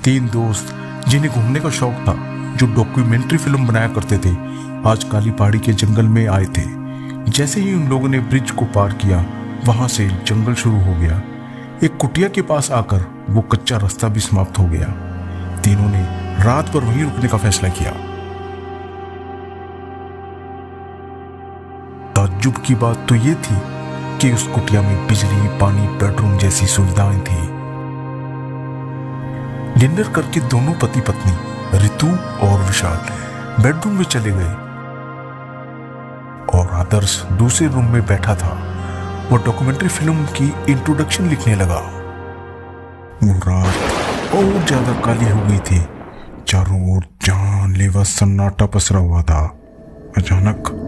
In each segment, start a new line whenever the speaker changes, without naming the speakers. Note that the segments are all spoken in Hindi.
तीन दोस्त जिन्हें घूमने का शौक था, जो डॉक्यूमेंट्री फिल्म बनाया करते थे, आज काली पहाड़ी के जंगल में आए थे। जैसे ही उन लोगों ने ब्रिज को पार किया, वहां से जंगल शुरू हो गया। एक कुटिया के पास आकर वो कच्चा रास्ता भी समाप्त हो गया। तीनों ने रात भर वहीं रुकने का फैसला किया। ताज्जुब की बात तो ये थी कि उस कुटिया में बिजली, पानी, बेडरूम जैसी सुविधाएं थी। डिनर करके दोनों पति पत्नी रितु और विशाल बेडरूम में चले गए और आदर्श दूसरे रूम में बैठा था। वो डॉक्यूमेंट्री फिल्म की इंट्रोडक्शन लिखने लगा। वो रात और ज्यादा काली हो गई थी। चारों ओर जानलेवा सन्नाटा पसरा हुआ था। अचानक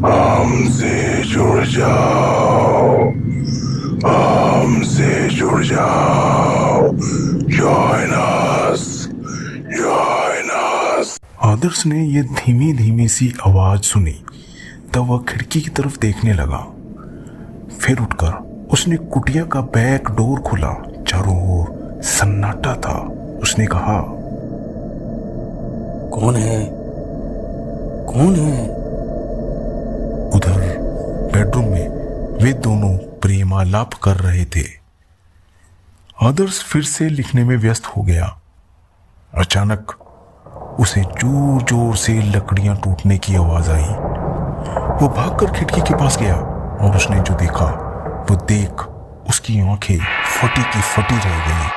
हमसे जुड़ जाओ, हमसे जुड़ जाओ, जॉइन अस, जॉइन अस। आदर्श ने ये धीमी धीमी सी आवाज सुनी, तब वह खिड़की की तरफ देखने लगा। फिर उठकर उसने कुटिया का बैक डोर खोला। चारों ओर सन्नाटा था। उसने कहा,
कौन है? कौन है?
उधर बेडरूम में वे दोनों प्रेमालाप कर रहे थे। आदर्श फिर से लिखने में व्यस्त हो गया। अचानक उसे जोर जोर से लकड़ियां टूटने की आवाज आई। वो भागकर खिड़की के पास गया और उसने जो देखा वो देख उसकी आंखें फटी की फटी रह गई।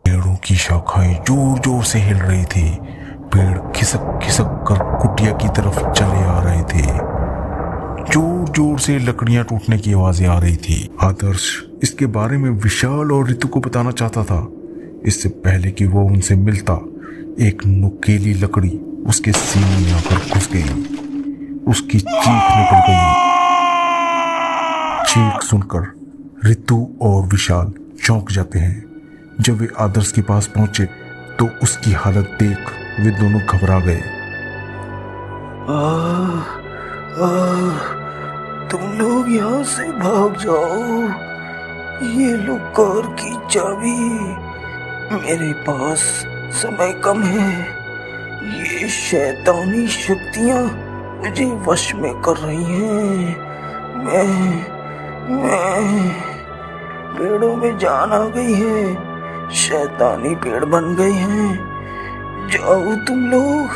पेड़ों की शाखाएं जोर जोर से हिल रही थी। पेड़ खिसक खिसक कर कुटिया की तरफ चले आ रहे थे। जोर जोर से लकड़ियां टूटने की आवाजें आ रही थी। आदर्श इसके बारे में विशाल और रितु को बताना चाहता था। इससे पहले कि वो उनसे मिलता, एक नुकीली लकड़ी उसके सीने में आकर घुस गई। उसकी चीख निकल गई। चीख सुनकर रितु और विशाल चौंक जाते हैं। जब वे आदर्श के पास पहुंचे तो उसकी हालत देख वे दोनों घबरा गए।
तुम लोग यहाँ से भाग जाओ। ये लो कार की चाबी। मेरे पास समय कम है। ये शैतानी शक्तियाँ मुझे वश में कर रही हैं। मैं पेड़ों में जान आ गई है। शैतानी पेड़ बन गए हैं। जाओ तुम लोग,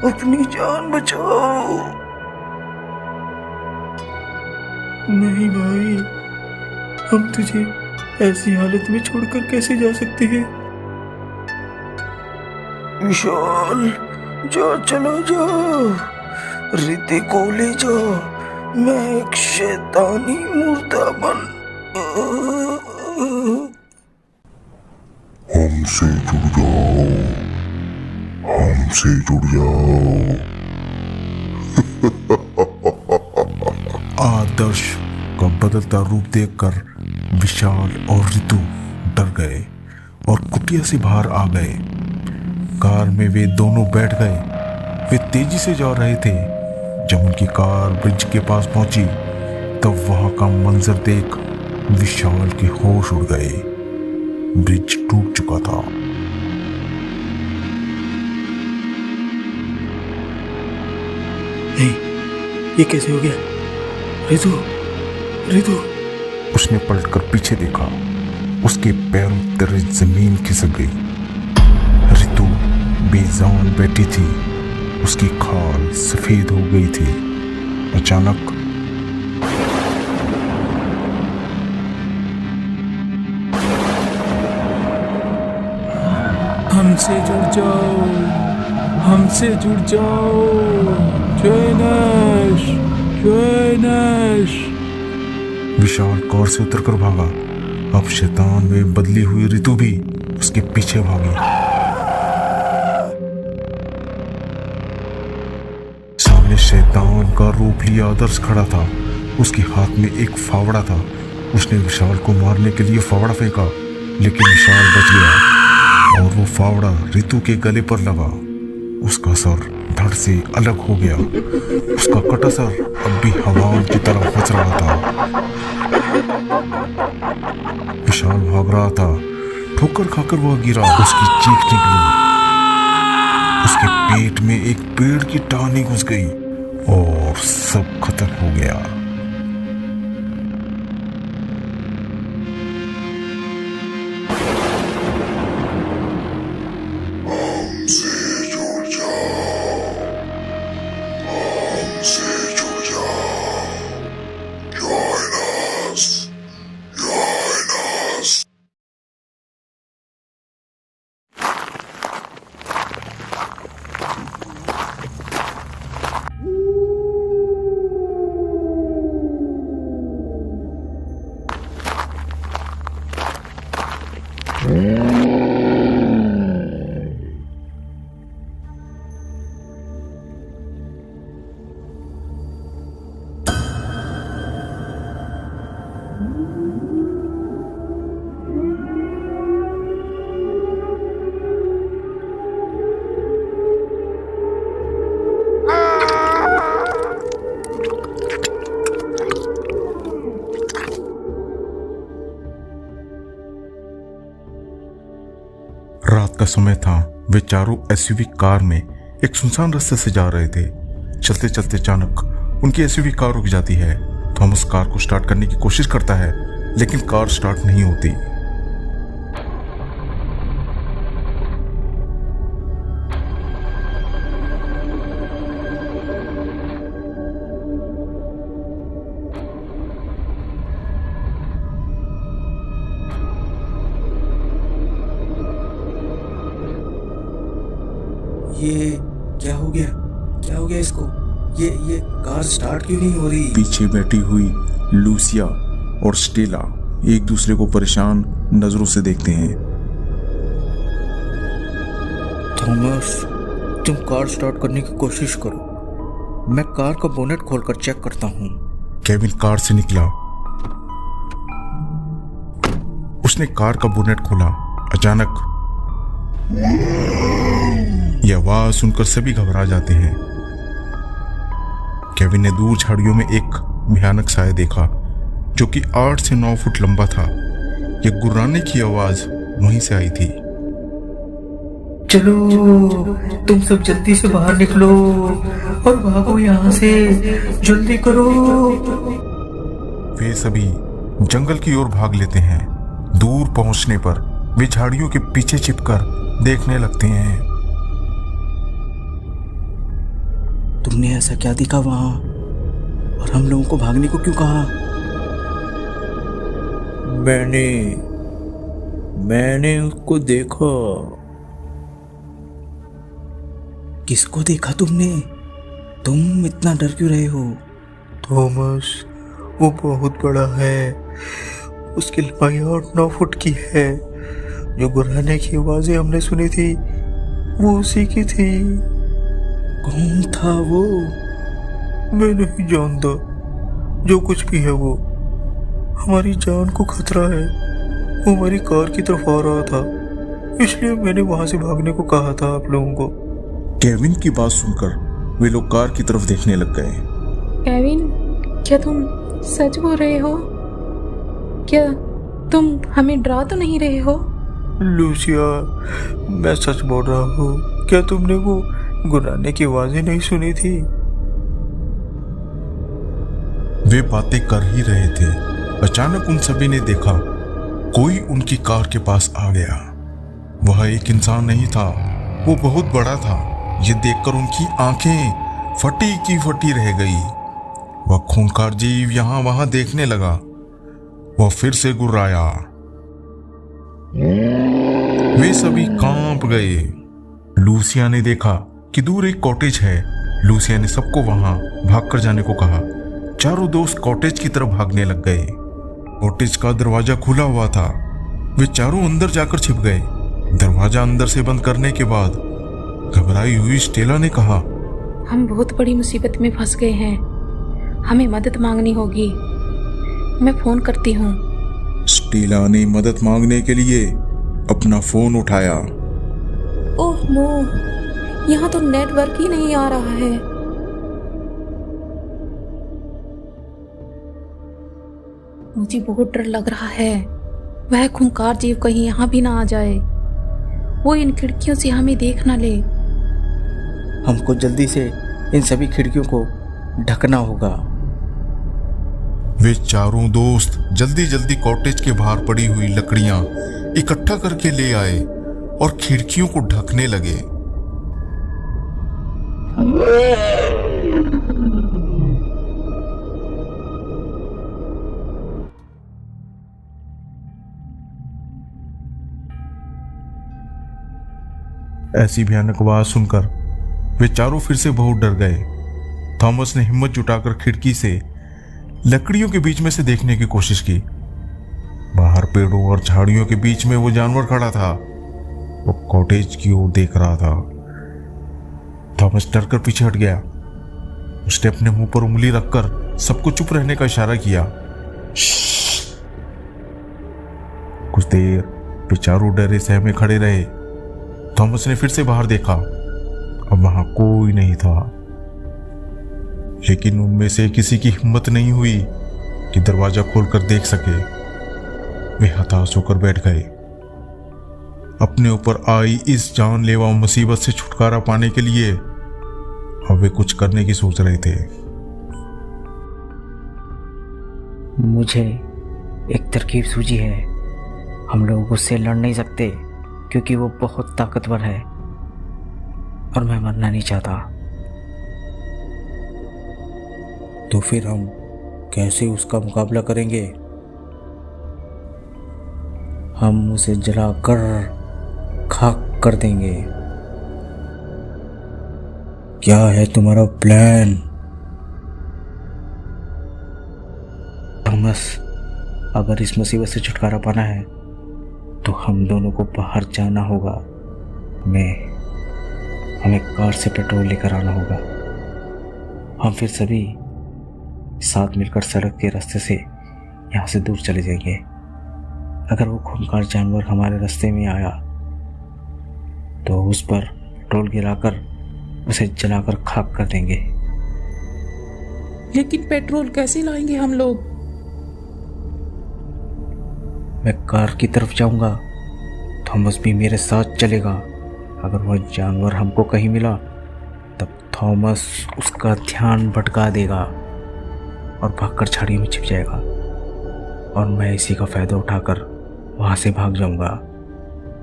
अपनी जान बचाओ।
नहीं भाई, हम तुझे ऐसी हालत में छोड़कर कैसे जा सकते हैं?
विशाल, जा, चलो जाओ। रिते को ले जाओ। मैं एक शैतानी मुर्दा बन।
हमसे जुड़ जाओ, हमसे जुड़ जाओ।
आदर्श का बदलता रूप देखकर विशाल और रितु डर गए और कुटिया से बाहर आ गए। कार में वे दोनों बैठ गए। वे तेजी से जा रहे थे। जब उनकी कार ब्रिज के पास पहुंची तब वहां का मंजर देख विशाल के होश उड़ गए। ब्रिज टूट चुका था।
ये कैसे हो गया? रितु, रितु।
उसने पलटकर पीछे देखा। उसके पैरों तले जमीन खिसक गई। रितु बेजान बैठी थी। उसकी खाल सफेद हो गई थी। अचानक
हमसे जुड़ जाओ, हमसे जुड़ जाओ। जोएनश, जोएनश।
विशाल कार से उतरकर भागा। अब शैतान में बदली हुई ऋतु भी उसके पीछे भागी। सामने शैतान का रूप लिया आदर्श खड़ा था। उसके हाथ में एक फावड़ा था। उसने विशाल को मारने के लिए फावड़ा फेंका, लेकिन विशाल बच गया और वो फावड़ा ऋतु के गले पर लगा। उसका सर धड़ से अलग हो गया। उसका कटा सर अब भी हवा की तरह बच रहा था। विशाल भाग रहा था। ठोकर खाकर वह गिरा। उसकी चीख निकली। उसके पेट में एक पेड़ की टहनी घुस गई और सब खत्म हो गया।
हमसे जुड़ जाओ, हमसे जुड़ जाओ। Join us, join us.
रात का समय था। वे चारों एसयूवी कार में एक सुनसान रास्ते से जा रहे थे। चलते चलते अचानक उनकी एसयूवी कार रुक जाती है। थॉमस कार को स्टार्ट करने की कोशिश करता है, लेकिन कार स्टार्ट नहीं होती।
ये क्या हो गया? क्या हो गया इसको? ये कार स्टार्ट क्यों नहीं हो रही?
पीछे बैठी हुई लूसिया और स्टेला एक दूसरे को परेशान नजरों से देखते हैं।
थॉमस, तुम कार स्टार्ट करने की कोशिश करो। मैं कार का बोनेट खोलकर चेक करता हूँ।
केविन कार से निकला। उसने कार का बोनेट खोला। अचानक यह आवाज सुनकर सभी घबरा जाते हैं। केविन ने दूर झाड़ियों में एक भयानक साया देखा, जो कि 8 से 9 फुट लंबा था। यह गुर्राने की आवाज वहीं से आई थी।
चलो, तुम सब जल्दी से बाहर निकलो और भागो यहाँ से। जल्दी करो।
वे सभी जंगल की ओर भाग लेते हैं। दूर पहुंचने पर वे झाड़ियों के पीछे छिपकर देखने लगते हैं।
तुमने ऐसा क्या दिखा वहां, और हम लोगों को भागने को क्यों कहा?
मैंने उसको देखा।
किसको देखा तुमने? तुम इतना डर क्यों रहे हो?
थॉमस, वो बहुत बड़ा है। उसकी लंबाई 8-9 फुट की है। जो गुर्राने की आवाजें हमने सुनी थी वो उसी की थी।
कौन था वो?
मैं नहीं जानता। जो कुछ भी है वो हमारी जान को खतरा है। वो हमारी कार की तरफ आ रहा था, इसलिए मैंने वहां से भागने को कहा था आप लोगों को।
केविन की बात सुनकर वे लोग कार की तरफ देखने लग गए।
केविन, क्या तुम सच बोल रहे हो? क्या तुम हमें डरा तो नहीं रहे हो?
लूसिया, मैं सच बोल रहा हूँ। क्या तुमने वो गुर्राने की आवाजें नहीं सुनी थी?
वे बातें कर ही रहे थे। अचानक उन सभी ने देखा कोई उनकी कार के पास आ गया। वह एक इंसान नहीं था, वो बहुत बड़ा था। ये देखकर उनकी आंखें फटी की फटी रह गई। वह खूंखार जीव यहां वहां देखने लगा। वह फिर से गुर्राया। वे सभी कांप गए। लूसिया ने देखा कि दूर एक कॉटेज है। लूसिया ने सबको वहां भागकर जाने को कहा। चारों दोस्त कॉटेज की तरफ भागने लग गए। कॉटेज का दरवाजा खुला हुआ था। वे चारों अंदर जाकर छिप गए। दरवाजा अंदर से बंद करने के बाद घबराई हुई स्टेला ने कहा,
हम बहुत बड़ी मुसीबत में फंस गए हैं, हमें मदद मांगनी होगी। मैं फोन करती हूँ।
स्टेला ने मदद मांगने के लिए अपना फोन उठाया।
ओह नो, यहाँ तो नेटवर्क ही नहीं आ रहा है। मुझे बहुत डर लग रहा है, वह खूंखार जीव कहीं यहाँ भी ना आ जाए, वो इन खिड़कियों से हमें देख ना ले।
हमको जल्दी से इन सभी खिड़कियों को ढकना होगा।
वे चारों दोस्त जल्दी जल्दी कॉटेज के बाहर पड़ी हुई लकड़ियां इकट्ठा करके ले आए और खिड़कियों को ढकने लगे। ऐसी भयानक आवाज सुनकर वे चारों फिर से बहुत डर गए। थॉमस ने हिम्मत जुटाकर खिड़की से लकड़ियों के बीच में से देखने की कोशिश की। बाहर पेड़ों और झाड़ियों के बीच में वो जानवर खड़ा था। वो कॉटेज की ओर देख रहा था। थॉमस डरकर पीछे हट गया। उसने अपने मुंह पर उंगली रखकर सबको चुप रहने का इशारा किया। कुछ देर वे चारों डरे सहमे खड़े रहे। थॉमस ने फिर से बाहर देखा। अब वहां कोई नहीं था, लेकिन उनमें से किसी की हिम्मत नहीं हुई कि दरवाजा खोलकर देख सके। वे हताश होकर बैठ गए। अपने ऊपर आई इस जानलेवा मुसीबत से छुटकारा पाने के लिए अब वे कुछ करने की सोच रहे थे।
मुझे एक तरकीब सूझी है। हम लोग उससे लड़ नहीं सकते क्योंकि वो बहुत ताकतवर है और मैं मरना नहीं चाहता।
तो फिर हम कैसे उसका मुकाबला करेंगे?
हम उसे जलाकर खाक कर देंगे।
क्या है तुम्हारा प्लान?
थॉमस, अगर इस मुसीबत से छुटकारा पाना है तो हम दोनों को बाहर जाना होगा। हमें कार से पेट्रोल लेकर आना होगा। हम फिर सभी साथ मिलकर सड़क के रास्ते से यहाँ से दूर चले जाएंगे। अगर वो खूंखार जानवर हमारे रास्ते में आया तो उस पर पेट्रोल गिराकर उसे जलाकर खाक कर देंगे।
लेकिन पेट्रोल कैसे लाएंगे हम लोग?
मैं कार की तरफ जाऊंगा, थॉमस भी मेरे साथ चलेगा। अगर वह जानवर हमको कहीं मिला तब थॉमस उसका ध्यान भटका देगा और भागकर झाड़ियों में छिप जाएगा और मैं इसी का फायदा उठाकर वहां से भाग जाऊंगा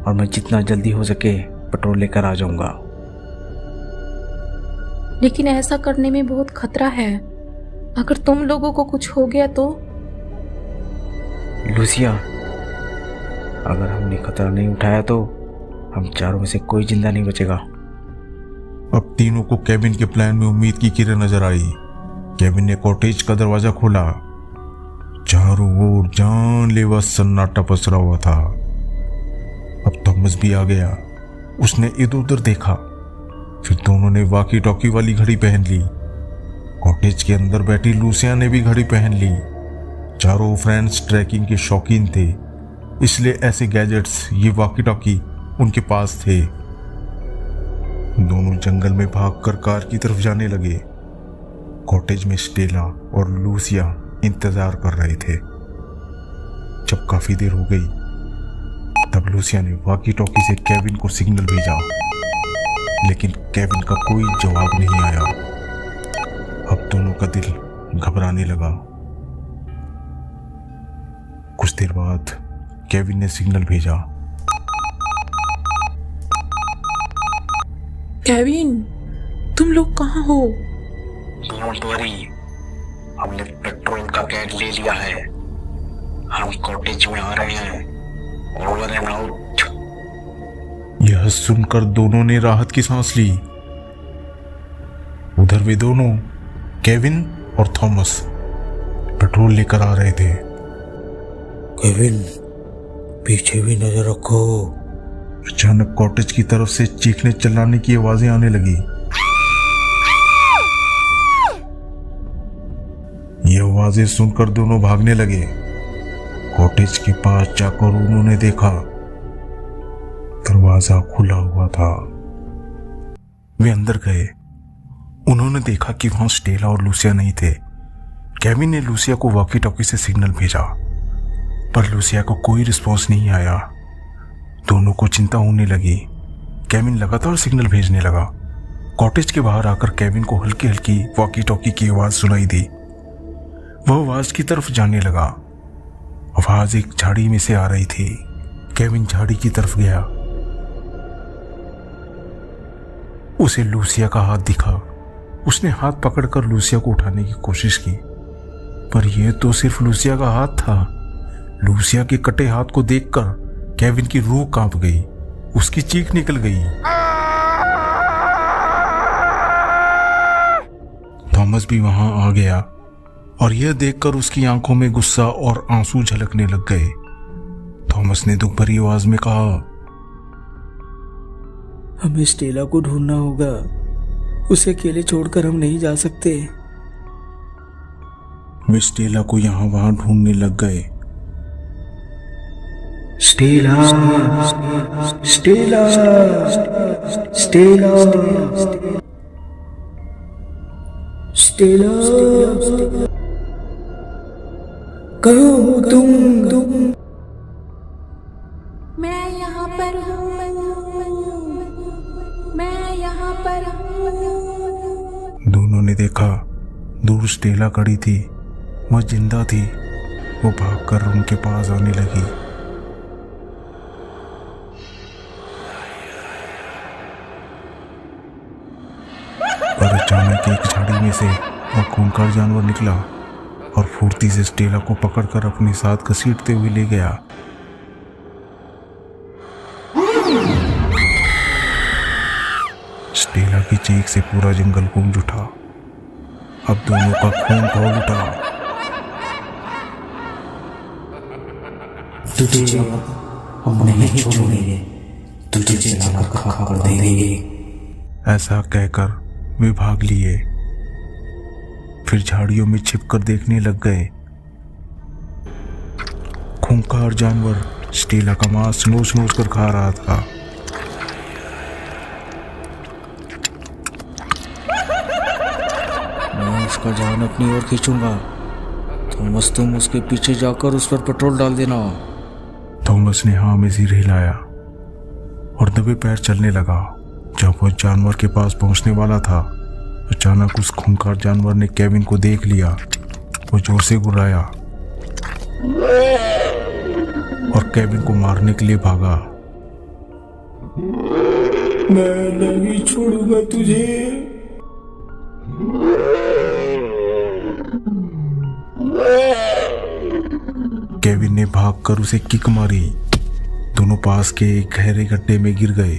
और मैं जितना जल्दी हो सके पेट्रोल लेकर आ जाऊंगा।
लेकिन ऐसा करने में बहुत खतरा है। अगर तुम लोगों को कुछ हो गया तो?
लूसिया, अगर हमने खतरा नहीं उठाया तो हम चारों में से कोई जिंदा नहीं बचेगा।
अब तीनों को केविन के प्लान में उम्मीद की किरण नजर आई। केविन ने कॉटेज का दरवाजा खोला। चारों ओर जानलेवा सन्नाटा पसरा हुआ था। अब थॉमस भी आ गया। उसने इधर उधर देखा, फिर दोनों ने वॉकी टॉकी वाली घड़ी पहन ली। कॉटेज के अंदर बैठी लूसिया ने भी घड़ी पहन ली। चारों फ्रेंड्स ट्रैकिंग के शौकीन थे, इसलिए ऐसे गैजेट्स, ये वॉकी टॉकी उनके पास थे। दोनों जंगल में भागकर कार की तरफ जाने लगे। कॉटेज में स्टेला और लूसिया इंतजार कर रहे थे। जब काफी देर हो गई तब लूसिया ने वॉकी टॉकी से केविन को सिग्नल भेजा, लेकिन केविन का कोई जवाब नहीं आया। अब दोनों का दिल घबराने लगा। कुछ देर बाद केविन ने सिग्नल भेजा।
केविन, तुम लोग कहाँ हो?
डोंट वरी, हमने पेट्रोल का कैन ले लिया है। हम कॉटेज में आ रहे हैं। Over and out.
यह सुनकर दोनों ने राहत की सांस ली। उधर वे दोनों, केविन और थॉमस, पेट्रोल लेकर आ रहे थे।
केविन, पीछे भी नजर रखो।
अचानक कॉटेज की तरफ से चीखने चिल्लाने की आवाजें आने लगी। ये आवाजें सुनकर दोनों भागने लगे। कॉटेज के पास जाकर उन्होंने देखा, दरवाजा खुला हुआ था। वे अंदर गए। उन्होंने देखा कि वहां स्टेला और लूसिया नहीं थे। केविन ने लूसिया को वॉकी टॉकी से सिग्नल भेजा, पर लूसिया को कोई रिस्पॉन्स नहीं आया। दोनों को चिंता होने लगी। केविन लगातार सिग्नल भेजने लगा। कॉटेज के बाहर आकर केविन को हल्की हल्की वॉकी टॉकी की आवाज सुनाई दी। वह आवाज की तरफ जाने लगा। आवाज एक झाड़ी में से आ रही थी। केविन झाड़ी की तरफ गया। उसे लूसिया का हाथ दिखा। उसने हाथ पकड़कर लूसिया को उठाने की कोशिश की, पर यह तो सिर्फ लूसिया का हाथ था। लूसिया के कटे हाथ को देखकर केविन की रूह कांप गई। उसकी चीख निकल गई। थॉमस भी वहां आ गया और यह देखकर उसकी आंखों में गुस्सा और आंसू झलकने लग गए। थॉमस ने दुख भरी आवाज में कहा,
हमें स्टेला को ढूंढना होगा। उसे अकेले छोड़कर हम नहीं जा सकते।
वे स्टेला को यहां वहां ढूंढने लग गए।
स्टेला, स्टेला, स्टेला, स्टेला, कहाँ हो तुम?
मैं यहाँ पर हूँ, मैं यहाँ पर हूँ।
दोनों ने देखा, दूर स्टेला खड़ी थी। वह जिंदा थी। वो भागकर उनके पास आने लगी। पर अचानक एक झाड़ी में से वह खूंखार जानवर निकला और फुर्ती से स्टेला को पकड़कर अपने साथ घसीटते हुए ले गया। स्टेला की चीख से पूरा जंगल गूंज उठा। अब दोनों का खून खौल उठा।
तुझे हम नहीं छोड़ेंगे, तुझे जलाकर खाक कर देंगे।
ऐसा कहकर वे भाग लिए। फिर झाड़ियों में छिपकर देखने लग गए। खूंखार जानवर स्टेला का मांस नोच नोच कर खा रहा था।
मैं उसका जान अपनी ओर खींचूंगा। थॉमस, तुम उसके पीछे जाकर उस पर पेट्रोल डाल देना।
थॉमस ने हाँ में सिर हिलाया और दबे पैर चलने लगा। जब वह जानवर के पास पहुंचने वाला था, अचानक उस खूंखार जानवर ने केविन को देख लिया। वो जोर से गुर्राया और केविन को मारने के लिए भागा।
मैं नहीं छोड़ूंगा तुझे।
केविन ने भागकर उसे किक मारी। दोनों पास के एक गहरे गड्ढे में गिर गए।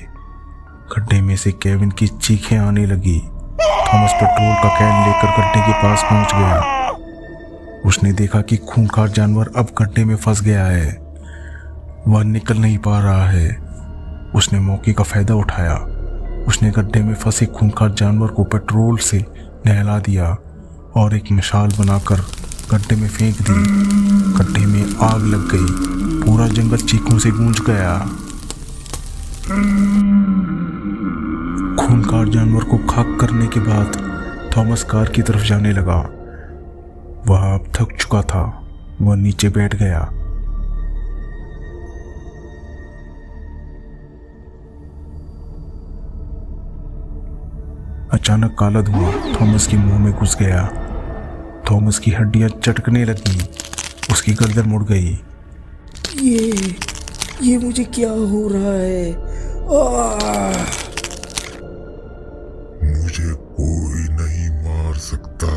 गड्ढे में से केविन की चीखें आने लगी। थॉमस पेट्रोल का कैन लेकर गड्ढे के पास पहुंच गया। उसने देखा कि खूंखार जानवर अब गड्ढे में फंस गया है। वह निकल नहीं पा रहा है। उसने मौके का फायदा उठाया। उसने गड्ढे में फंसे खूंखार जानवर को पेट्रोल से नहला दिया और एक मिसाल बनाकर गड्ढे में फेंक दी। गड्ढे में आग लग गई। पूरा जंगल चीखों से गूंज गया। खूंखार जानवर को खाक करने के बाद थॉमस कार की तरफ जाने लगा। वह अब थक चुका था। वह नीचे बैठ गया। अचानक काला धुआं थॉमस के मुंह में घुस गया। थॉमस की हड्डियां चटकने लगी। उसकी गर्दन मुड़ गई।
ये मुझे क्या हो रहा है?
मुझे कोई नहीं मार सकता।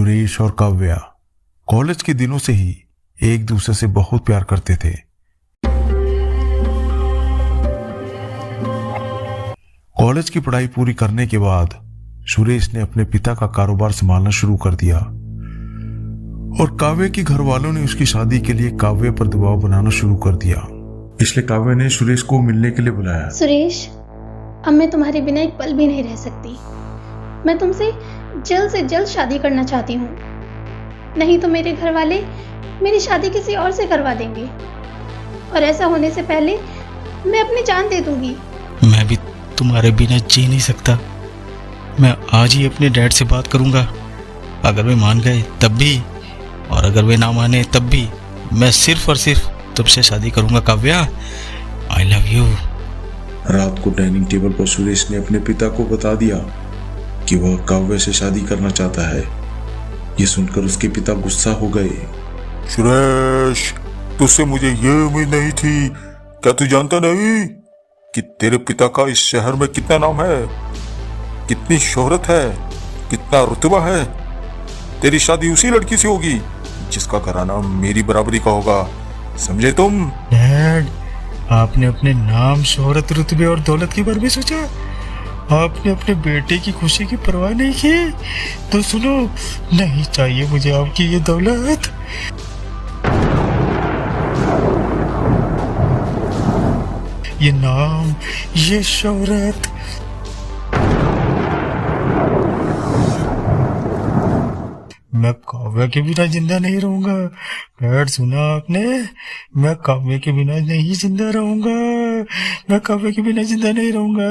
सुरेश और काव्या कॉलेज के दिनों से ही एक दूसरे से बहुत प्यार करते थे। कॉलेज की पढ़ाई पूरी करने के बाद सुरेश ने अपने पिता का कारोबार संभालना शुरू कर दिया और काव्य के घर वालों ने उसकी शादी के लिए काव्य पर दबाव बनाना शुरू कर दिया। इसलिए काव्य ने सुरेश को मिलने के लिए बुलाया।
सुरेश, अब मैं तुम्हारे बिना एक पल भी नहीं रह सकती। मैं तुमसे जल्द से जल्द शादी करना चाहती हूँ, नहीं तो मेरे घर वाले मेरी शादी किसी और से करवा देंगे और ऐसा होने से पहले मैं अपनी जान दे दूंगी।
मैं भी तुम्हारे बिना जी नहीं सकता। मैं आज ही अपने डैड से बात करूंगा। अगर वे मान गए तब भी, और अगर वे ना माने तब भी, मैं सिर्फ और सिर्फ तुमसे शादी करूंगा काव्या। I love you.
रात को डाइनिंग टेबल पर सुरेश ने अपने पिता को बता दिया कि वह काव्य से शादी करना चाहता है। ये सुनकर उसके पिता गुस्सा हो गए।
सुरेश, तुझसे मुझे ये उम्मीद नहीं थी। क्या तू जानता नहीं कि तेरे पिता का इस शहर में कितना नाम है, कितनी शोहरत है, कितना रुतबा है। तेरी शादी उसी लड़की से होगी जिसका घराना मेरी बराबरी का होगा, समझे तुम?
डैड, आपने अपने नाम, शोहरत, रुतबे और दौलत के बारे में सोचा? आपने अपने बेटे की खुशी की परवाह नहीं की? तो सुनो, नहीं चाहिए मुझे आपकी ये दौलत। ये नाम, ये शोहरत, मैं काव्या के बिना जिंदा नहीं रहूंगा। डैड, सुना आपने? मैं काव्या के बिना नहीं जिंदा रहूंगा। मैं काव्या के बिना जिंदा नहीं रहूंगा।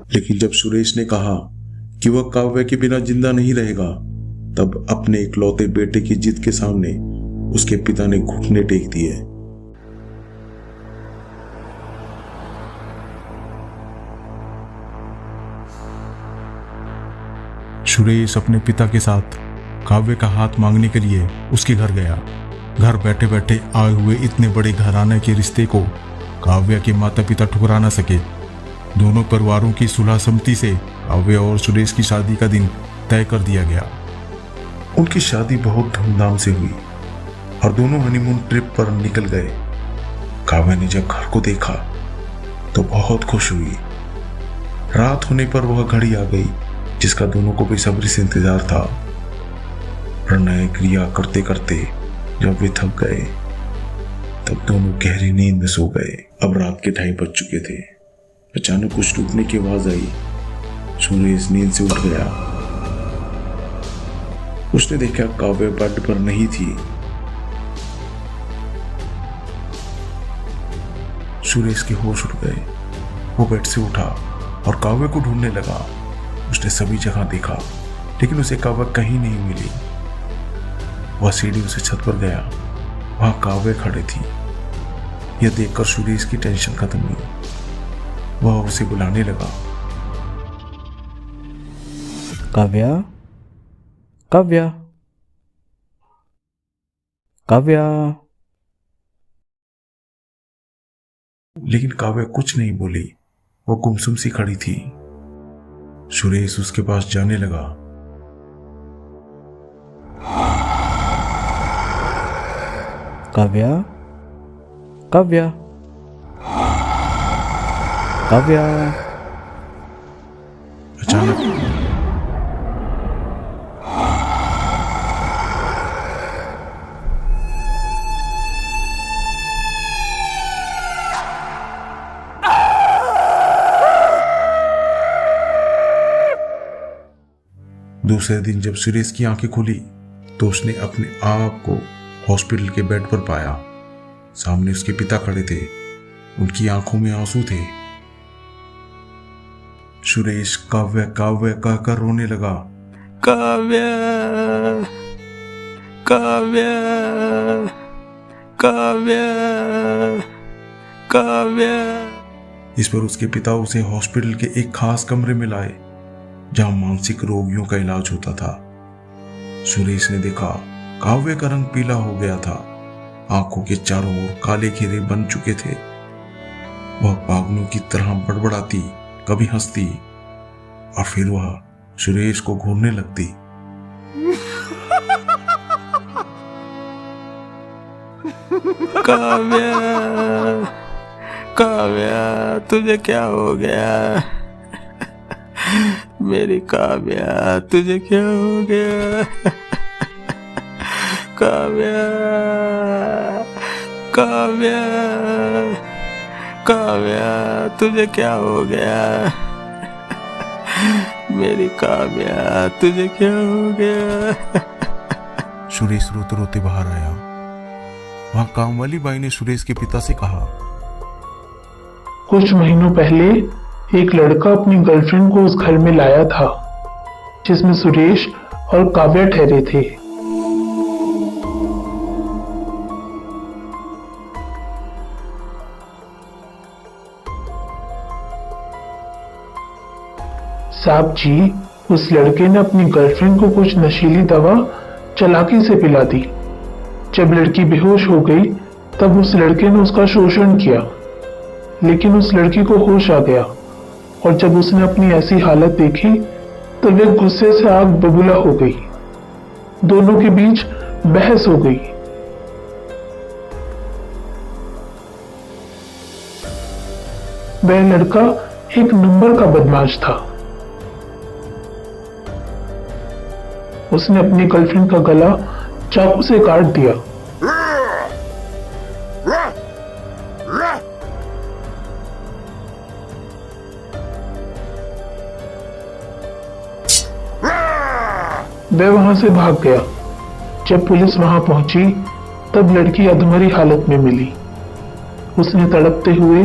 लेकिन जब सुरेश ने कहा कि वह काव्य के बिना जिंदा नहीं रहेगा, तब अपने इकलौते बेटे की जिद के सामने उसके पिता ने घुटने टेक दिए। सुरेश अपने पिता के साथ काव्य का हाथ मांगने के लिए उसके घर गया। घर बैठे बैठे आए हुए इतने बड़े घराने के रिश्ते को काव्य के माता पिता ठुकरा न सके। दोनों परिवारों की सुलह सम्मति से काव्य और सुरेश की शादी का दिन तय कर दिया गया। उनकी शादी बहुत धूमधाम से हुई और दोनों हनीमून ट्रिप पर निकल गए। काव्य ने जब घर को देखा तो बहुत खुश हुई। रात होने पर वह घड़ी आ गई जिसका दोनों को बेसब्री से इंतजार था। प्रणय क्रिया करते करते जब वे थक गए तब दोनों गहरी नींद में सो गए। अब रात के 2:30 बज चुके थे। अचानक कुछ टूटने की आवाज आई। सुरेश नींद से उठ गया। उसने देखा काव्य बेड पर नहीं थी। सुरेश के होश उड़ गए। वो बेड से उठा और काव्य को ढूंढने लगा। उसने सभी जगह देखा लेकिन उसे काव्य कहीं नहीं मिली। वह सीढ़ियों से छत पर गया। वहां काव्य खड़े थी। यह देखकर सुरेश की टेंशन खत्म हुई। वह उसे बुलाने लगा।
काव्या, काव्या, काव्या।
लेकिन काव्य कुछ नहीं बोली। वो गुमसुम सी खड़ी थी। सुरेश उसके पास जाने लगा।
काव्या, काव्या, काव्या।
अचानक दूसरे दिन जब सुरेश की आंखें खुली तो उसने अपने आप को हॉस्पिटल के बेड पर पाया। सामने उसके पिता खड़े थे। उनकी आंखों में आंसू थे। सुरेश काव्य काव्य कहकर रोने लगा।
काव्या, काव्या, काव्या, काव्या।
इस पर उसके पिता उसे हॉस्पिटल के एक खास कमरे में लाए जहां मानसिक रोगियों का इलाज होता था। सुरेश ने देखा काव्य का रंग पीला हो गया था। आंखों के चारों ओर काले घेरे बन चुके थे। वह पागलों की तरह बड़बड़ाती, कभी हंसती और फिर वह सुरेश को घूरने लगती।
काव्या, काव्या, तुझे क्या हो गया? मेरी काव्या, तुझे क्या हो गया? काव्या, काव्या, काव्या, तुझे क्या हो गया? मेरी काव्या, तुझे क्या हो गया?
सुरेश रोते रोते बाहर आया। वहां कामवाली बाई ने सुरेश के पिता से कहा,
कुछ महीनों पहले एक लड़का अपनी गर्लफ्रेंड को उस घर में लाया था जिसमें सुरेश और काव्या ठहरे थे। साहब जी, उस लड़के ने अपनी गर्लफ्रेंड को कुछ नशीली दवा चालाकी से पिला दी। जब लड़की बेहोश हो गई तब उस लड़के ने उसका शोषण किया, लेकिन उस लड़की को होश आ गया और जब उसने अपनी ऐसी हालत देखी तो वे गुस्से से आग बबूला हो गई। दोनों के बीच बहस हो गई। वह लड़का एक नंबर का बदमाश था। उसने अपनी गर्लफ्रेंड का गला चाकू से काट दिया। वह वहां से भाग गया। जब पुलिस वहां पहुंची तब लड़की अधमरी हालत में मिली। उसने तड़पते हुए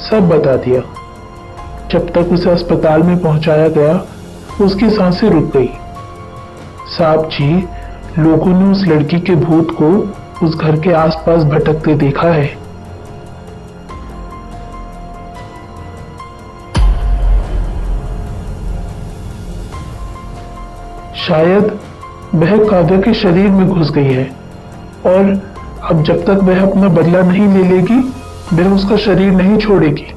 सब बता दिया। जब तक उसे अस्पताल में पहुंचाया गया उसकी सांसें रुक गई। साहब जी, लोगों ने उस लड़की के भूत को उस घर के आसपास भटकते देखा है। शायद वह काव्या के शरीर में घुस गई है और अब जब तक वह अपना बदला नहीं ले लेगी वह उसका शरीर नहीं छोड़ेगी।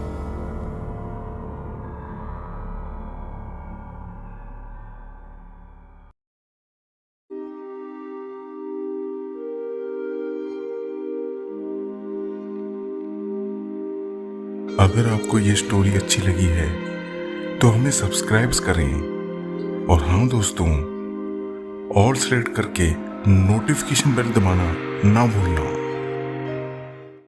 अगर आपको ये स्टोरी अच्छी लगी है तो हमें सब्सक्राइब करें और हाँ दोस्तों, और सेलेक्ट करके नोटिफिकेशन बेल दबाना ना भूलना।